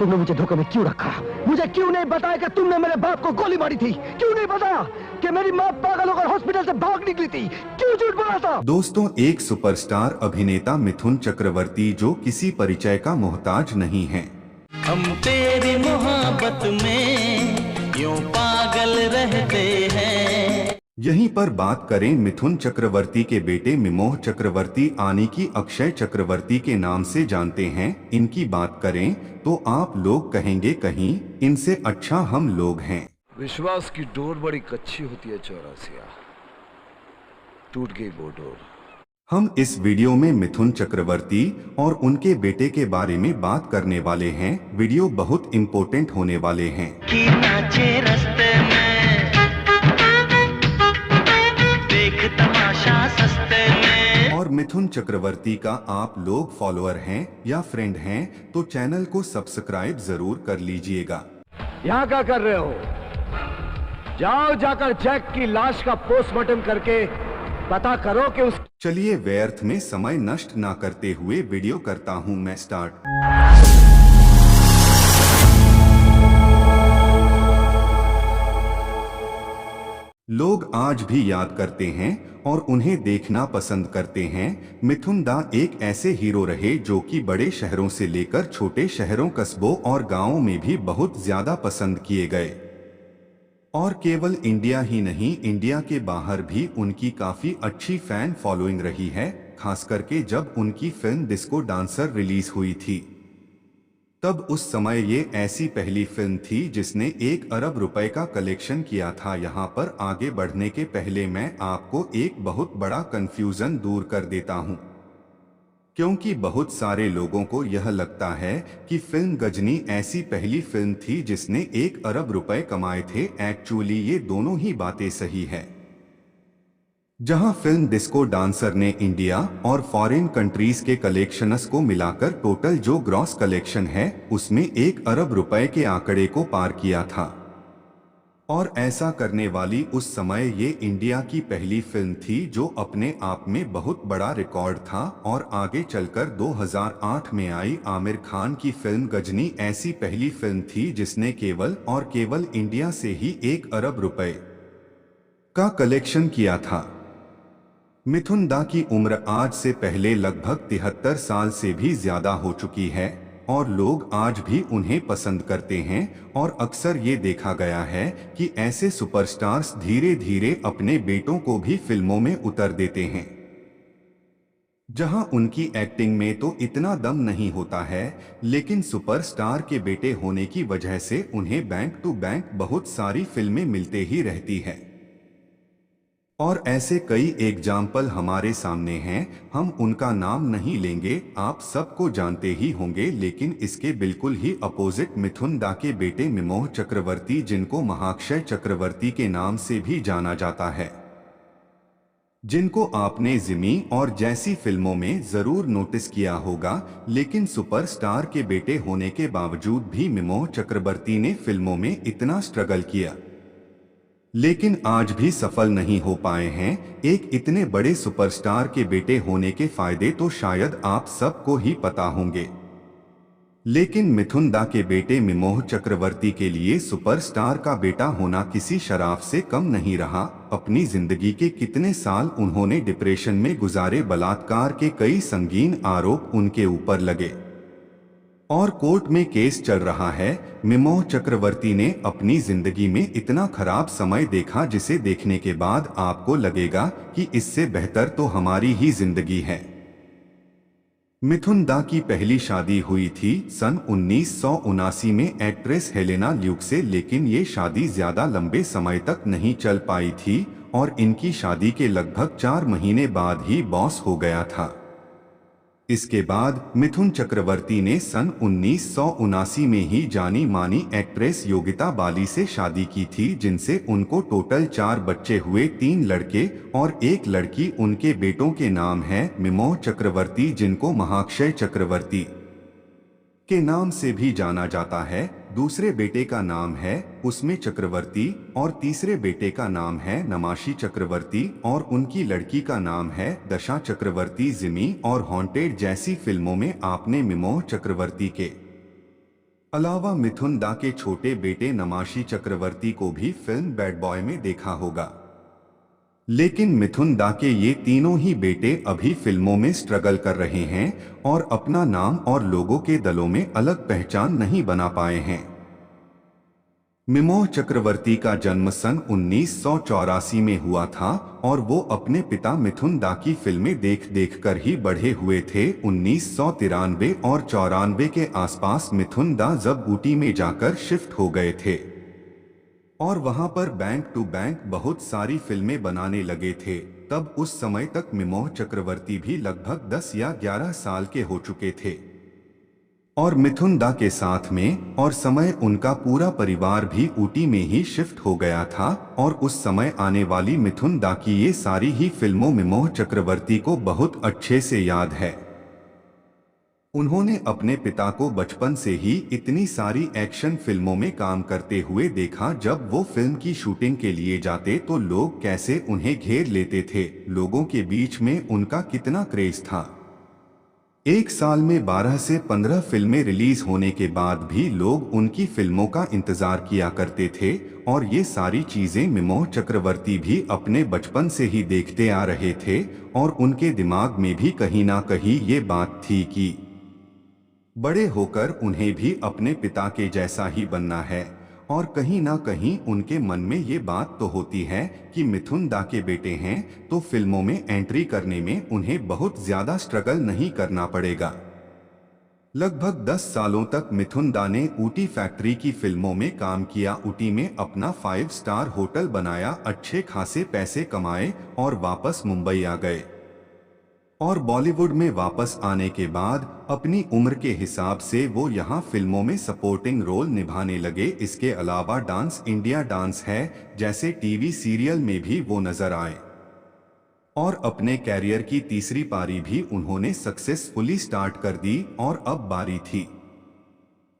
तुमने मुझे धोखे में क्यों रखा? मुझे क्यों नहीं बताया कि तुमने मेरे बाप को गोली मारी थी? क्यों नहीं बताया कि मेरी माँ पागल होकर हॉस्पिटल से भाग निकली थी? क्यों झूठ बोला था? दोस्तों, एक सुपरस्टार अभिनेता मिथुन चक्रवर्ती जो किसी परिचय का मोहताज नहीं है। हम तेरी मोहब्बत में यूं पागल रहते हैं। यहीं पर बात करें मिथुन चक्रवर्ती के बेटे मिमोह चक्रवर्ती आनी की अक्षय चक्रवर्ती के नाम से जानते हैं। इनकी बात करें तो आप लोग कहेंगे कहीं इनसे अच्छा हम लोग हैं। विश्वास की डोर बड़ी कच्ची होती है चौरासिया, टूट गई वो डोर। हम इस वीडियो में मिथुन चक्रवर्ती और उनके बेटे के बारे में बात करने वाले हैं। वीडियो बहुत इम्पोर्टेंट होने वाले हैं। कि नाचे रास्ते में देख तमाशा सस्ते में। और मिथुन चक्रवर्ती का आप लोग फॉलोअर हैं या फ्रेंड हैं तो चैनल को सब्सक्राइब जरूर कर लीजिएगा। यहाँ क्या कर रहे हो? जाओ जाकर जैक की लाश का पोस्टमार्टम करके पता करो कि उस... चलिए व्यर्थ में समय नष्ट ना करते हुए वीडियो करता हूं मैं स्टार्ट। लोग आज भी याद करते हैं और उन्हें देखना पसंद करते हैं। मिथुन दा एक ऐसे हीरो रहे जो कि बड़े शहरों से लेकर छोटे शहरों, कस्बों और गांवों में भी बहुत ज्यादा पसंद किए गए। और केवल इंडिया ही नहीं, इंडिया के बाहर भी उनकी काफी अच्छी फैन फॉलोइंग रही है। खास करके जब उनकी फिल्म डिस्को डांसर रिलीज हुई थी तब उस समय ये ऐसी पहली फिल्म थी जिसने 1 अरब रुपए का कलेक्शन किया था। यहाँ पर आगे बढ़ने के पहले मैं आपको एक बहुत बड़ा कंफ्यूजन दूर कर देता हूँ, क्योंकि बहुत सारे लोगों को यह लगता है कि फिल्म गजनी ऐसी पहली फिल्म थी जिसने 1 अरब रुपए कमाए थे। एक्चुअली ये दोनों ही बातें सही है। जहां फिल्म डिस्को डांसर ने इंडिया और फॉरेन कंट्रीज के कलेक्शंस को मिलाकर टोटल जो ग्रॉस कलेक्शन है उसमें 1 अरब रुपए के आंकड़े को पार किया था। और ऐसा करने वाली उस समय ये इंडिया की पहली फिल्म थी जो अपने आप में बहुत बड़ा रिकॉर्ड था। और आगे चलकर 2008 में आई आमिर खान की फिल्म गजनी ऐसी पहली फिल्म थी जिसने केवल और केवल इंडिया से ही 1 अरब रुपए का कलेक्शन किया था। मिथुन दा की उम्र आज से पहले लगभग 73 साल से भी ज्यादा हो चुकी है और लोग आज भी उन्हें पसंद करते हैं। और अक्सर ये देखा गया है कि ऐसे सुपरस्टार्स धीरे धीरे अपने बेटों को भी फिल्मों में उतर देते हैं। जहां उनकी एक्टिंग में तो इतना दम नहीं होता है, लेकिन सुपरस्टार के बेटे होने की वजह से उन्हें बैंक टू बैंक बहुत सारी फिल्में मिलते ही रहती है। और ऐसे कई एग्जाम्पल हमारे सामने हैं। हम उनका नाम नहीं लेंगे, आप सबको जानते ही होंगे। लेकिन इसके बिल्कुल ही अपोजिट मिथुन दा के बेटे मिमोह चक्रवर्ती, जिनको महाक्षय चक्रवर्ती के नाम से भी जाना जाता है, जिनको आपने जिमी और जैसी फिल्मों में जरूर नोटिस किया होगा। लेकिन सुपरस्टार के बेटे होने के बावजूद भी मिमोह चक्रवर्ती ने फिल्मों में इतना स्ट्रगल किया, लेकिन आज भी सफल नहीं हो पाए हैं। एक इतने बड़े सुपरस्टार के बेटे होने के फायदे तो शायद आप सबको ही पता होंगे, लेकिन मिथुन दा के बेटे मिमोह चक्रवर्ती के लिए सुपरस्टार का बेटा होना किसी शराफ से कम नहीं रहा। अपनी जिंदगी के कितने साल उन्होंने डिप्रेशन में गुजारे, बलात्कार के कई संगीन आरोप उनके ऊपर लगे और कोर्ट में केस चल रहा है। मिमोह चक्रवर्ती ने अपनी जिंदगी में इतना खराब समय देखा जिसे देखने के बाद आपको लगेगा कि इससे बेहतर तो हमारी ही जिंदगी है। मिथुन दा की पहली शादी हुई थी सन 1979 में एक्ट्रेस हेलेना ल्यूक से, लेकिन ये शादी ज्यादा लंबे समय तक नहीं चल पाई थी और इनकी शादी के लगभग 4 महीने बाद ही बॉस हो गया था। इसके बाद मिथुन चक्रवर्ती ने सन 1979 में ही जानी मानी एक्ट्रेस योगिता बाली से शादी की थी, जिनसे उनको टोटल 4 बच्चे हुए, 3 लड़के और 1 लड़की। उनके बेटों के नाम हैं मिमोह चक्रवर्ती, जिनको महाक्षय चक्रवर्ती के नाम से भी जाना जाता है। दूसरे बेटे का नाम है उसमें चक्रवर्ती और तीसरे बेटे का नाम है नमाशी चक्रवर्ती और उनकी लड़की का नाम है दशा चक्रवर्ती। जिमी और हॉन्टेड जैसी फिल्मों में आपने मिमोह चक्रवर्ती के अलावा मिथुन दा के छोटे बेटे नमाशी चक्रवर्ती को भी फिल्म बैड बॉय में देखा होगा। लेकिन मिथुन दा के ये तीनों ही बेटे अभी फिल्मों में स्ट्रगल कर रहे हैं और अपना नाम और लोगों के दलों में अलग पहचान नहीं बना पाए हैं। मिमोह चक्रवर्ती का जन्म सन 1984 में हुआ था और वो अपने पिता मिथुन दा की फिल्में देख देख कर ही बढ़े हुए थे। 1993 और 94 के आसपास मिथुन दा जब ऊटी में जाकर शिफ्ट हो गए थे और वहां पर बैंक टू बैंक बहुत सारी फिल्में बनाने लगे थे। तब उस समय तक मिमोह चक्रवर्ती भी लगभग 10 या 11 साल के हो चुके थे और मिथुन दा के साथ में और समय उनका पूरा परिवार भी ऊटी में ही शिफ्ट हो गया था और उस समय आने वाली मिथुन दा की ये सारी ही फिल्मों मिमोह चक्रवर्ती को बहुत अच्छे से याद है। उन्होंने अपने पिता को बचपन से ही इतनी सारी एक्शन फिल्मों में काम करते हुए देखा। जब वो फिल्म की शूटिंग के लिए जाते तो लोग कैसे उन्हें घेर लेते थे, लोगों के बीच में उनका कितना क्रेज था। एक साल में 12 से 15 फिल्में रिलीज होने के बाद भी लोग उनकी फिल्मों का इंतजार किया करते थे और ये सारी चीजें मिमोह चक्रवर्ती भी अपने बचपन से ही देखते आ रहे थे और उनके दिमाग में भी कहीं ना कहीं ये बात थी कि बड़े होकर उन्हें भी अपने पिता के जैसा ही बनना है। और कहीं ना कहीं उनके मन में ये बात तो होती है कि मिथुन दा के बेटे हैं तो फिल्मों में एंट्री करने में उन्हें बहुत ज्यादा स्ट्रगल नहीं करना पड़ेगा। लगभग 10 सालों तक मिथुन दा ने ऊटी फैक्ट्री की फिल्मों में काम किया। ऊटी में अपना 5 स्टार होटल बनाया, अच्छे खासे पैसे कमाए और वापस मुंबई आ गए और बॉलीवुड में वापस आने के बाद अपनी उम्र के हिसाब से वो यहाँ फिल्मों में सपोर्टिंग रोल निभाने लगे। इसके अलावा डांस इंडिया डांस है जैसे टीवी सीरियल में भी वो नजर आए और अपने कैरियर की तीसरी पारी भी उन्होंने सक्सेसफुली स्टार्ट कर दी और अब बारी थी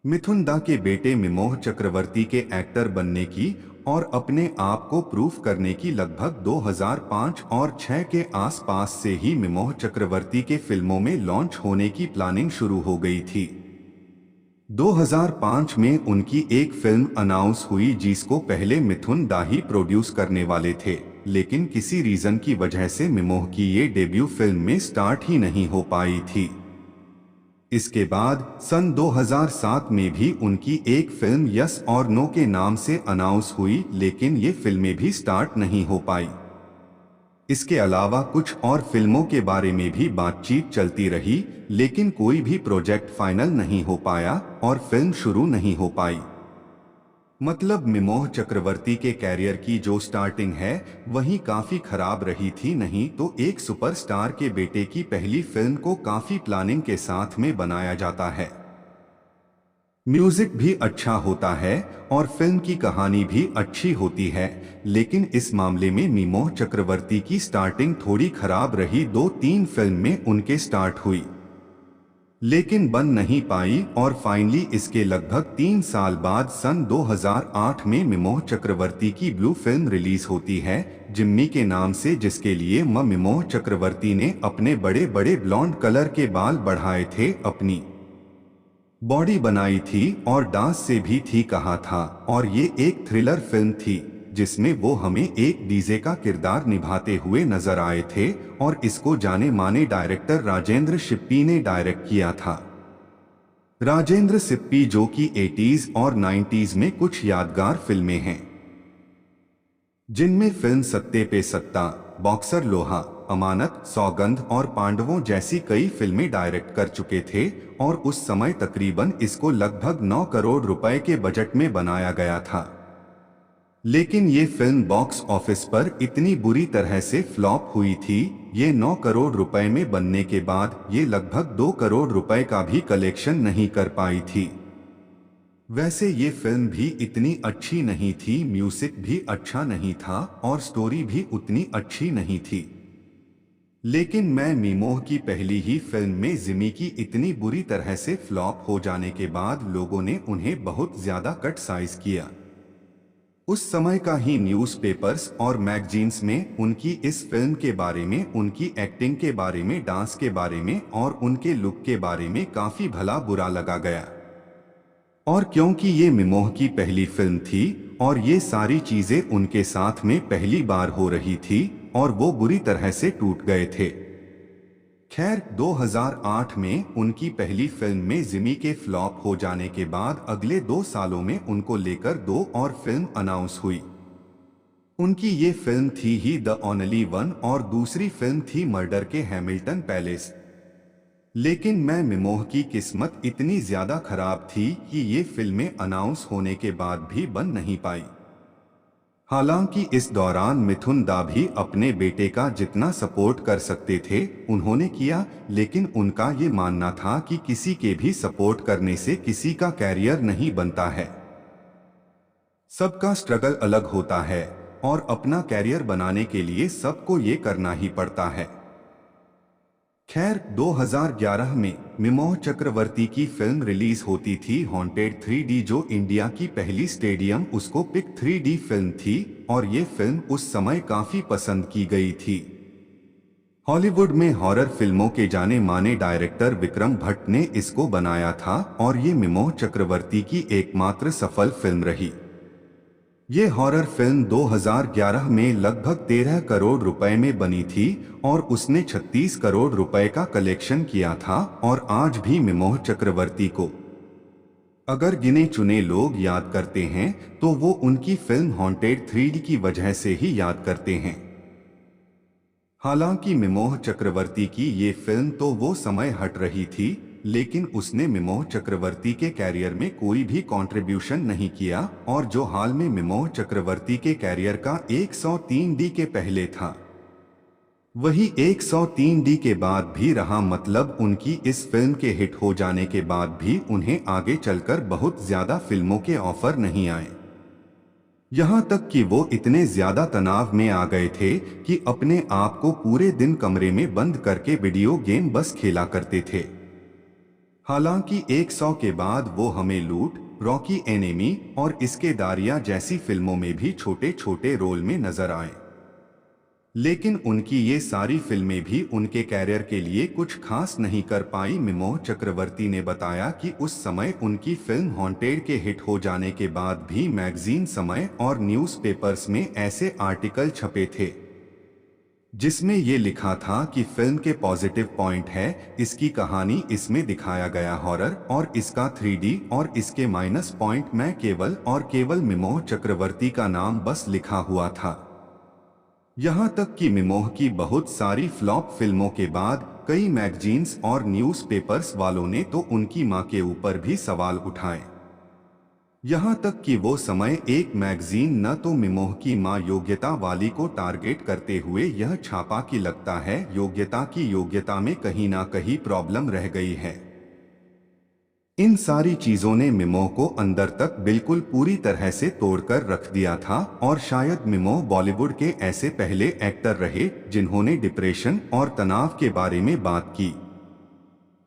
मिथुन दा के बेटे मिमोह चक्रवर्ती के एक्टर बनने की और अपने आप को प्रूफ करने की। लगभग 2005 और 6 के आसपास से ही मिमोह चक्रवर्ती के फिल्मों में लॉन्च होने की प्लानिंग शुरू हो गई थी। 2005 में उनकी एक फिल्म अनाउंस हुई जिसको पहले मिथुन दा ही प्रोड्यूस करने वाले थे, लेकिन किसी रीजन की वजह से मिमोह की ये डेब्यू फिल्म में स्टार्ट ही नहीं हो पाई थी। इसके बाद सन 2007 में भी उनकी एक फिल्म यस और नो के नाम से अनाउंस हुई, लेकिन ये फिल्में भी स्टार्ट नहीं हो पाई। इसके अलावा कुछ और फिल्मों के बारे में भी बातचीत चलती रही, लेकिन कोई भी प्रोजेक्ट फाइनल नहीं हो पाया और फिल्म शुरू नहीं हो पाई। मतलब मिमोह चक्रवर्ती के कैरियर की जो स्टार्टिंग है वही काफी खराब रही थी। नहीं तो एक सुपरस्टार के बेटे की पहली फिल्म को काफी प्लानिंग के साथ में बनाया जाता है, म्यूजिक भी अच्छा होता है और फिल्म की कहानी भी अच्छी होती है। लेकिन इस मामले में मिमोह चक्रवर्ती की स्टार्टिंग थोड़ी खराब रही। 2-3 फिल्म में उनके स्टार्ट हुई लेकिन बन नहीं पाई और फाइनली इसके लगभग 3 साल बाद सन 2008 में मिमोह चक्रवर्ती की ब्लू फिल्म रिलीज होती है जिम्मी के नाम से, जिसके लिए मिमोह चक्रवर्ती ने अपने बड़े बड़े ब्लॉन्ड कलर के बाल बढ़ाए थे, अपनी बॉडी बनाई थी और डांस से भी थी कहा था। और ये एक थ्रिलर फिल्म थी जिसमें वो हमें एक डीजे का किरदार निभाते हुए नजर आए थे और इसको जाने माने डायरेक्टर राजेंद्र सिप्पी ने डायरेक्ट किया था। राजेंद्र सिप्पी जो कि 80s और 90s में कुछ यादगार फिल्में हैं जिनमें फिल्म सत्ते पे सत्ता, बॉक्सर लोहा, अमानत, सौगंध और पांडवों जैसी कई फिल्में डायरेक्ट कर चुके थे और उस समय तकरीबन इसको लगभग 9 करोड़ रुपए के बजट में बनाया गया था। लेकिन ये फिल्म बॉक्स ऑफिस पर इतनी बुरी तरह से फ्लॉप हुई थी। ये 9 करोड़ रुपए में बनने के बाद ये लगभग 2 करोड़ रुपए का भी कलेक्शन नहीं कर पाई थी। वैसे ये फिल्म भी इतनी अच्छी नहीं थी, म्यूजिक भी अच्छा नहीं था और स्टोरी भी उतनी अच्छी नहीं थी। लेकिन मैं मिमोह की पहली ही फिल्म में जिमी की इतनी बुरी तरह से फ्लॉप हो जाने के बाद लोगों ने उन्हें बहुत ज्यादा कट साइज किया। उस समय का ही न्यूज़पेपर्स और मैगजीन्स में उनकी इस फिल्म के बारे में, उनकी एक्टिंग के बारे में, डांस के बारे में और उनके लुक के बारे में काफी भला बुरा लगा गया और क्योंकि ये मिमोह की पहली फिल्म थी और ये सारी चीजें उनके साथ में पहली बार हो रही थी और वो बुरी तरह से टूट गए थे। खैर 2008 में उनकी पहली फिल्म में जिमी के फ्लॉप हो जाने के बाद अगले 2 सालों में उनको लेकर 2 और फिल्म अनाउंस हुई। उनकी ये फिल्म थी ही द ओनली वन और दूसरी फिल्म थी मर्डर के हैमिल्टन पैलेस। लेकिन मैं मिमोह की किस्मत इतनी ज्यादा खराब थी कि ये फिल्में अनाउंस होने के बाद भी बन नहीं पाई। हालांकि इस दौरान मिथुन दा भी अपने बेटे का जितना सपोर्ट कर सकते थे उन्होंने किया, लेकिन उनका ये मानना था कि किसी के भी सपोर्ट करने से किसी का कैरियर नहीं बनता है। सबका स्ट्रगल अलग होता है और अपना कैरियर बनाने के लिए सबको ये करना ही पड़ता है। खैर 2011 में मिमोह चक्रवर्ती की फिल्म रिलीज होती थी हॉन्टेड 3D, जो इंडिया की पहली स्टेडियम उसको पिक 3D फिल्म थी और ये फिल्म उस समय काफी पसंद की गई थी। हॉलीवुड में हॉरर फिल्मों के जाने माने डायरेक्टर विक्रम भट्ट ने इसको बनाया था और ये मिमोह चक्रवर्ती की एकमात्र सफल फिल्म रही। ये हॉरर फिल्म 2011 में लगभग 13 करोड़ रुपए में बनी थी और उसने 36 करोड़ रुपए का कलेक्शन किया था और आज भी मिमोह चक्रवर्ती को अगर गिने चुने लोग याद करते हैं तो वो उनकी फिल्म हॉन्टेड 3D की वजह से ही याद करते हैं। हालांकि मिमोह चक्रवर्ती की ये फिल्म तो वो समय हट रही थी, लेकिन उसने मिमोह चक्रवर्ती के कैरियर में कोई भी कंट्रीब्यूशन नहीं किया और जो हाल में मिमोह चक्रवर्ती के कैरियर का 103D के पहले था वही 103D के बाद भी रहा। मतलब उनकी इस फिल्म के हिट हो जाने के बाद भी उन्हें आगे चलकर बहुत ज्यादा फिल्मों के ऑफर नहीं आए। यहाँ तक कि वो इतने ज्यादा तनाव में आ गए थे कि अपने आप को पूरे दिन कमरे में बंद करके वीडियो गेम बस खेला करते थे। हालांकि 100 के बाद वो हमें लूट, रॉकी एनेमी और इसके दारिया जैसी फिल्मों में भी छोटे छोटे रोल में नजर आए, लेकिन उनकी ये सारी फिल्में भी उनके कैरियर के लिए कुछ खास नहीं कर पाई। मिमोह चक्रवर्ती ने बताया कि उस समय उनकी फिल्म हॉन्टेड के हिट हो जाने के बाद भी मैगजीन समय और न्यूज़पेपर्स में ऐसे आर्टिकल छपे थे जिसमें ये लिखा था कि फिल्म के पॉजिटिव पॉइंट है इसकी कहानी, इसमें दिखाया गया हॉरर और इसका 3D, और इसके माइनस पॉइंट में केवल और केवल मिमोह चक्रवर्ती का नाम बस लिखा हुआ था। यहाँ तक कि मिमोह की बहुत सारी फ्लॉप फिल्मों के बाद कई मैगजीन्स और न्यूज़पेपर्स वालों ने तो उनकी मां के ऊपर भी सवाल उठाए। यहाँ तक कि वो समय एक मैगजीन न तो मिमोह की मां योग्यता वाली को टारगेट करते हुए यह छापा कि लगता है योग्यता की योग्यता में कहीं ना कहीं प्रॉब्लम रह गई है। इन सारी चीजों ने मिमोह को अंदर तक बिल्कुल पूरी तरह से तोड़कर रख दिया था और शायद मिमोह बॉलीवुड के ऐसे पहले एक्टर रहे जिन्होंने डिप्रेशन और तनाव के बारे में बात की।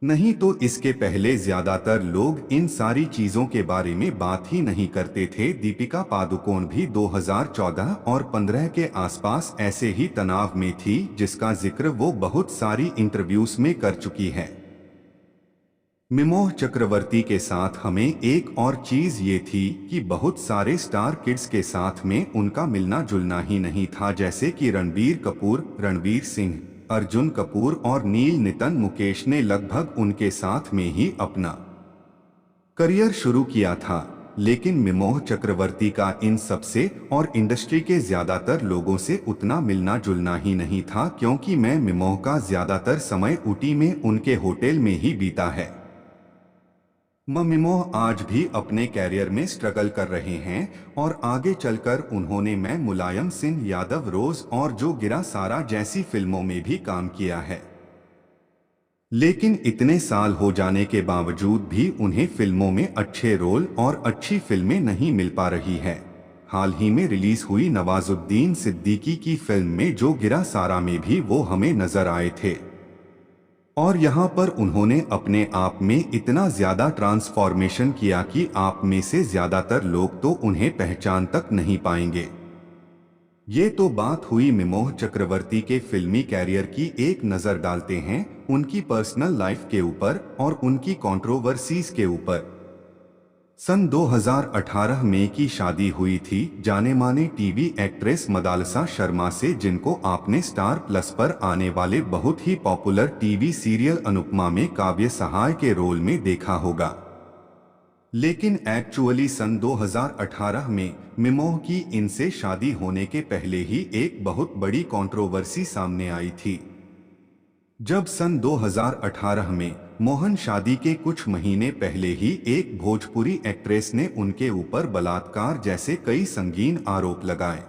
नहीं तो इसके पहले ज्यादातर लोग इन सारी चीजों के बारे में बात ही नहीं करते थे। दीपिका पादुकोण भी 2014 और 15 के आसपास ऐसे ही तनाव में थी, जिसका जिक्र वो बहुत सारी इंटरव्यूज में कर चुकी है। मिमोह चक्रवर्ती के साथ हमें एक और चीज ये थी कि बहुत सारे स्टार किड्स के साथ में उनका मिलना जुलना ही नहीं था, जैसे कि रणबीर कपूर, रणवीर सिंह, अर्जुन कपूर और नील नितिन मुकेश ने लगभग उनके साथ में ही अपना करियर शुरू किया था। लेकिन मिमोह चक्रवर्ती का इन सबसे और इंडस्ट्री के ज्यादातर लोगों से उतना मिलना जुलना ही नहीं था, क्योंकि मैं मिमोह का ज्यादातर समय ऊटी में उनके होटल में ही बीता है। मिमोह आज भी अपने कैरियर में स्ट्रगल कर रहे हैं और आगे चलकर उन्होंने मैं मुलायम सिंह यादव, रोज और जो गिरा सारा जैसी फिल्मों में भी काम किया है। लेकिन इतने साल हो जाने के बावजूद भी उन्हें फिल्मों में अच्छे रोल और अच्छी फिल्में नहीं मिल पा रही है। हाल ही में रिलीज हुई नवाजुद्दीन सिद्दीकी की फिल्म में जो गिरा सारा में भी वो हमें नजर आए थे और यहाँ पर उन्होंने अपने आप में इतना ज्यादा ट्रांसफॉर्मेशन किया कि आप में से ज्यादातर लोग तो उन्हें पहचान तक नहीं पाएंगे। ये तो बात हुई मिमोह चक्रवर्ती के फिल्मी कैरियर की। एक नजर डालते हैं उनकी पर्सनल लाइफ के ऊपर और उनकी कंट्रोवर्सीज के ऊपर। सन 2018 में की शादी हुई थी जाने माने टीवी एक्ट्रेस मदालसा शर्मा से, जिनको आपने स्टार प्लस पर आने वाले बहुत ही पॉपुलर टीवी सीरियल अनुपमा में काव्य सहाय के रोल में देखा होगा। लेकिन एक्चुअली सन 2018 में मिमोह की इनसे शादी होने के पहले ही एक बहुत बड़ी कंट्रोवर्सी सामने आई थी। जब सन 2018 में मोहन शादी के कुछ महीने पहले ही एक भोजपुरी एक्ट्रेस ने उनके ऊपर बलात्कार जैसे कई संगीन आरोप लगाए।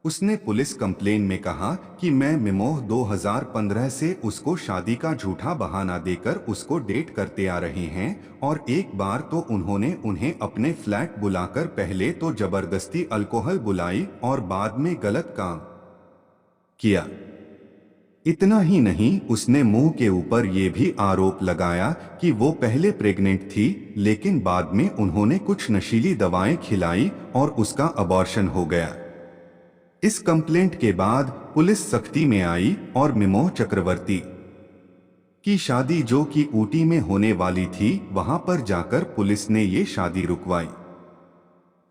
उसने पुलिस कंप्लेन में कहा कि मैं मिमोह 2015 से उसको शादी का झूठा बहाना देकर उसको डेट करते आ रहे हैं, और एक बार तो उन्होंने उन्हें अपने फ्लैट बुलाकर पहले तो जबरदस्ती अल्कोहल बुलाई और बाद में गलत काम किया। इतना ही नहीं, उसने मुंह के ऊपर ये भी आरोप लगाया कि वो पहले प्रेग्नेंट थी, लेकिन बाद में उन्होंने कुछ नशीली दवाएं खिलाई और उसका अबॉर्शन हो गया। इस कंप्लेंट के बाद पुलिस सख्ती में आई और मिमोह चक्रवर्ती की शादी जो कि ऊटी में होने वाली थी, वहां पर जाकर पुलिस ने ये शादी रुकवाई।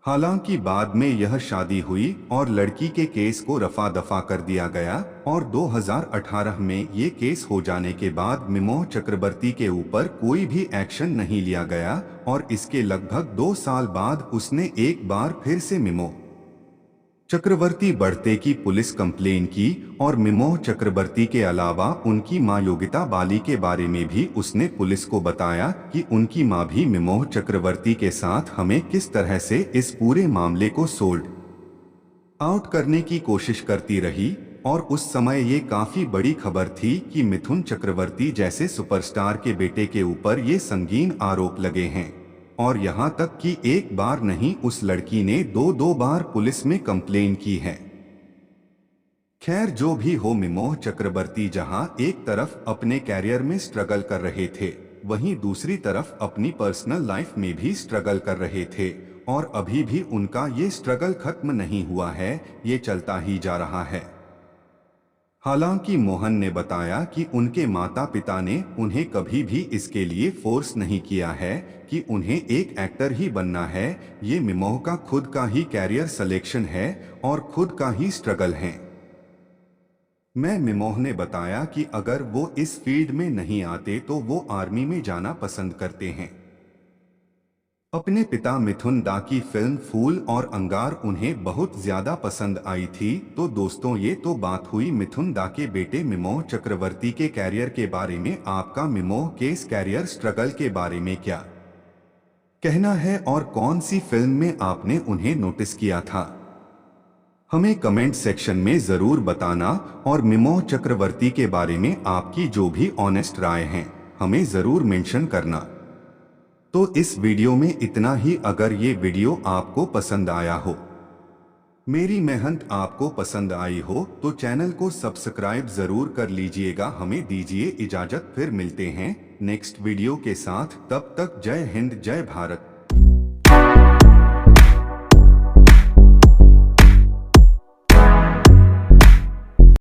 हालांकि बाद में यह शादी हुई और लड़की के केस को रफा दफा कर दिया गया, और 2018 में ये केस हो जाने के बाद मिमोह चक्रवर्ती के ऊपर कोई भी एक्शन नहीं लिया गया, और इसके लगभग 2 साल बाद उसने एक बार फिर से मिमोह चक्रवर्ती बढ़ते की पुलिस कंप्लेन की, और मिमोह चक्रवर्ती के अलावा उनकी मां योगिता बाली के बारे में भी उसने पुलिस को बताया कि उनकी मां भी मिमोह चक्रवर्ती के साथ हमें किस तरह से इस पूरे मामले को सोल्ड आउट करने की कोशिश करती रही। और उस समय ये काफी बड़ी खबर थी कि मिथुन चक्रवर्ती जैसे सुपरस्टार के बेटे के ऊपर ये संगीन आरोप लगे हैं, और यहाँ तक कि एक बार नहीं, उस लड़की ने 2 बार पुलिस में कंप्लेन की है। खैर जो भी हो, मिमोह चक्रवर्ती जहां एक तरफ अपने कैरियर में स्ट्रगल कर रहे थे, वहीं दूसरी तरफ अपनी पर्सनल लाइफ में भी स्ट्रगल कर रहे थे, और अभी भी उनका ये स्ट्रगल खत्म नहीं हुआ है, ये चलता ही जा रहा है। हालांकि मोहन ने बताया कि उनके माता पिता ने उन्हें कभी भी इसके लिए फोर्स नहीं किया है कि उन्हें एक एक्टर ही बनना है। ये मिमोह का खुद का ही कैरियर सिलेक्शन है और खुद का ही स्ट्रगल है। मिमोह ने बताया कि अगर वो इस फील्ड में नहीं आते तो वो आर्मी में जाना पसंद करते हैं। अपने पिता मिथुन दा की फिल्म फूल और अंगार उन्हें बहुत ज्यादा पसंद आई थी। तो दोस्तों, ये तो बात हुई मिथुन दा के बेटे मिमोह चक्रवर्ती के कैरियर के बारे में। आपका मिमोह के इस कैरियर स्ट्रगल के बारे में क्या कहना है, और कौन सी फिल्म में आपने उन्हें नोटिस किया था? हमें कमेंट सेक्शन में जरूर बताना, और मिमोह चक्रवर्ती के बारे में आपकी जो भी ऑनेस्ट राय है हमें जरूर मेंशन करना। तो इस वीडियो में इतना ही। अगर ये वीडियो आपको पसंद आया हो, मेरी मेहनत आपको पसंद आई हो, तो चैनल को सब्सक्राइब जरूर कर लीजिएगा। हमें दीजिए इजाजत, फिर मिलते हैं नेक्स्ट वीडियो के साथ। तब तक जय हिंद, जय भारत।